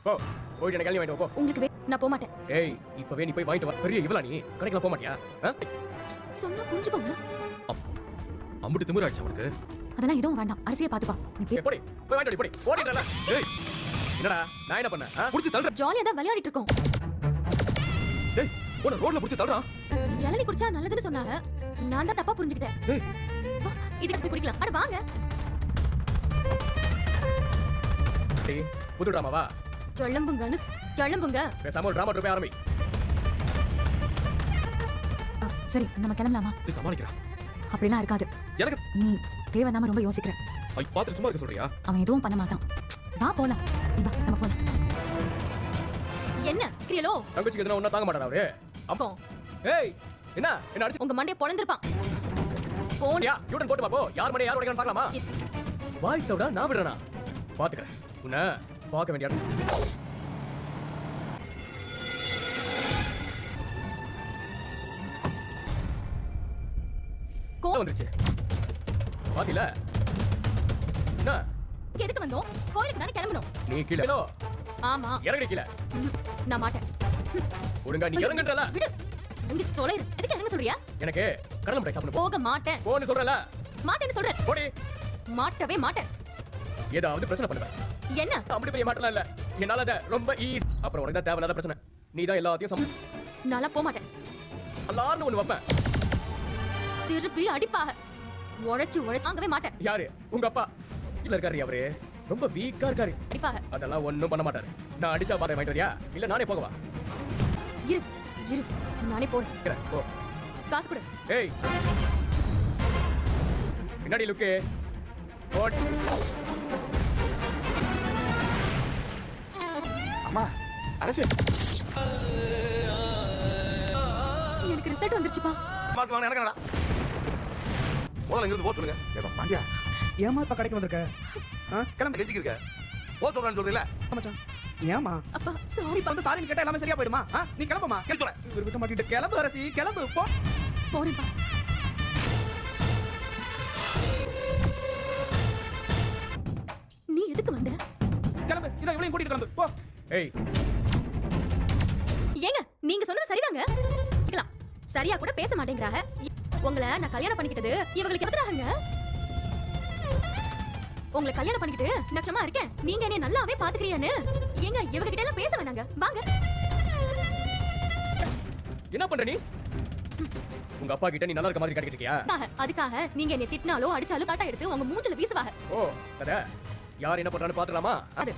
போ போய் எனக்கு கல்யாணம் வாங்கிட்டு வா, போ. உங்களுக்கு நான் போக மாட்டேன். ஏய் இப்பவே நீ போய் வாங்கிட்டு வா. பெரிய இவளா நீ கடைக்குள்ள போக மாட்டியா? சொன்னா புரிஞ்சுக்கோங்க. அம்புட்டு திமிராச்சு அவனுக்கு. அதெல்லாம் எதுவும் வேண்டாம். அரிசியை பாத்துப்பா. நீ போடி போய் வாங்கிட்டு போடி. ஓடிடல. ஏய் என்னடா நான் என்ன பண்ணேன்? புடிச்சு தள்ளுற. ஜாலியா தான் விளையாடிட்டு இருக்கோம். ஏய் உன்னை ரோட்ல புடிச்சு தள்ளுறான். இளநீ குடிச்சா நல்லதுன்னு சொன்னாங்க. நான் தான் தப்பா புரிஞ்சுக்கிட்டேன். ஏய் இதுக்கு போய் குடிக்கலாம். அட வாங்க. டேய் புது டிராமாவா? கிளம்புங்க. பேசாம ஒரு டிராமா ட்ரூப் ஆரம்பி. சரி நம்ம கிளம்பலாமா? நீ சமாளிக்கிறா. அப்படிலாம் இருக்காது. எனக்கு நீ தேவையில்லாம ரொம்ப யோசிக்கிற. ஐ பாத்து சும்மா இருக்க சொல்றியா? அவன் எதுவும் பண்ண மாட்டான். வா போலாம். நீ வா நம்ம போலாம். என்ன கிரியலோ? தங்கச்சிக்கு எதுனா ஒண்ணா தாங்க மாட்டாரா அவரு? அப்போ ஏய் என்ன அடிச்சு உங்க மண்டைய பொளந்திருப்பான். போனியா யூடன் போட்டு போ. யார் மணி யார் உடைக்கணும் பார்க்கலாமா? வாய்ஸ் சவுடா நான் விடுறேனா? பாத்துக்கறேன். உன்னை பார்க்க வேண்டிய இடம். கோவம் வந்துருச்சு. பாத்தில? என்ன? எதுக்கு வந்தோம்? கோயிலுக்கு தானே கிளம்பணும். நீ கீழே. ஆமா. இறங்கடி கீழே. நான் மாட்டேன். ஒழுங்கா நீ இறங்கன்றல. விடு. இங்க தொலைறு. எதுக்கு இறங்க சொல்றியா? எனக்கு கடலை மிட்டாய் சாப்பிடணும். போக மாட்டேன். போன்னு சொல்றல. மாட்டேன்னு சொல்றேன். போடி. மாட்டவே மாட்டேன். ஏதாவது பிரச்சனை பண்ணுவேன். என்ன? அப்படி பெரிய மாட்டலாம் இல்ல. என்னால அத ரொம்ப அப்புறம் உனக்கு தான் தேவையில்லாத பிரச்சனை. நீ தான் எல்லாத்தையும் நான்லாம் போக மாட்டேன். அல்லார்னு ஒண்ணு வைப்பேன். திருப்பி அடிப்பாக. உழைச்சு வாங்கவே மாட்டேன். யாரு? உங்க அப்பா. இல்ல இருக்காரு அவரு. ரொம்ப வீக்கா இருக்காரு. அடிப்பாக. அதெல்லாம் ஒண்ணும் பண்ண மாட்டாரு. நான் அடிச்சா பாரு வாங்கிட்டு வரியா? இல்ல நானே போகவா? இரு. நானே போறேன். போ. காசு கொடு. ஏய். பின்னாடி லுக்கு. போட். அம்மா அரசே எனக்கு ரிசல்ட் வந்துருச்சுப்பா. மாத்து வாங்க எனக்கு என்னடா முதல்ல இங்கிருந்து போ சொல்லுங்க. ஏதோ பாண்டியா ஏமா இப்ப கடைக்கு வந்திருக்க? கிளம்பு. கெஞ்சிக்கு இருக்க போ சொல்றான்னு சொல்றீல மச்சான் ஏமா அப்பா சாரிப்பா. வந்து சாரின்னு கேட்டா எல்லாமே சரியா போயிடுமா? நீ கிளம்புமா. கேட்கல இவர் விட்ட மாட்டிட்டு கிளம்பு அரசி கிளம்பு போ. போறேன்ப்பா. நீ எதுக்கு வந்த? கிளம்பு. இத இவளையும் கூட்டிட்டு கிளம்பு போ. ஏய். ஏங்க நீங்க சொன்னது சரிதாங்க. கேக்கலாம். சரியா கூட பேச மாட்டேங்கறாங்க. உங்களை நான் கல்யாணம் பண்ணிக்கிட்டது இவங்களுக்கு எதுக்குறாங்க? உங்களை கல்யாணம் பண்ணிக்கிட்டு நக்கமா இருக்கேன். நீங்க என்ன நல்லாவே பாத்துக்கறியானே. ஏங்க இவங்க கிட்ட எல்லாம் பேச வேணாங்க. வாங்க. என்ன பண்ற நீ? உங்க அப்பா கிட்ட நீ நல்லா இருக்க மாதிரி காட்டிக்கிட்டியா? அதுக்காக நீங்க என்ன திட்டினாலோ அடிச்சாலோ காட்டா எடுத்து உங்க மூஞ்சில வீசுவாங்க. ஓ அத யார் என்ன பண்றான்னு பாத்துலாமா? அது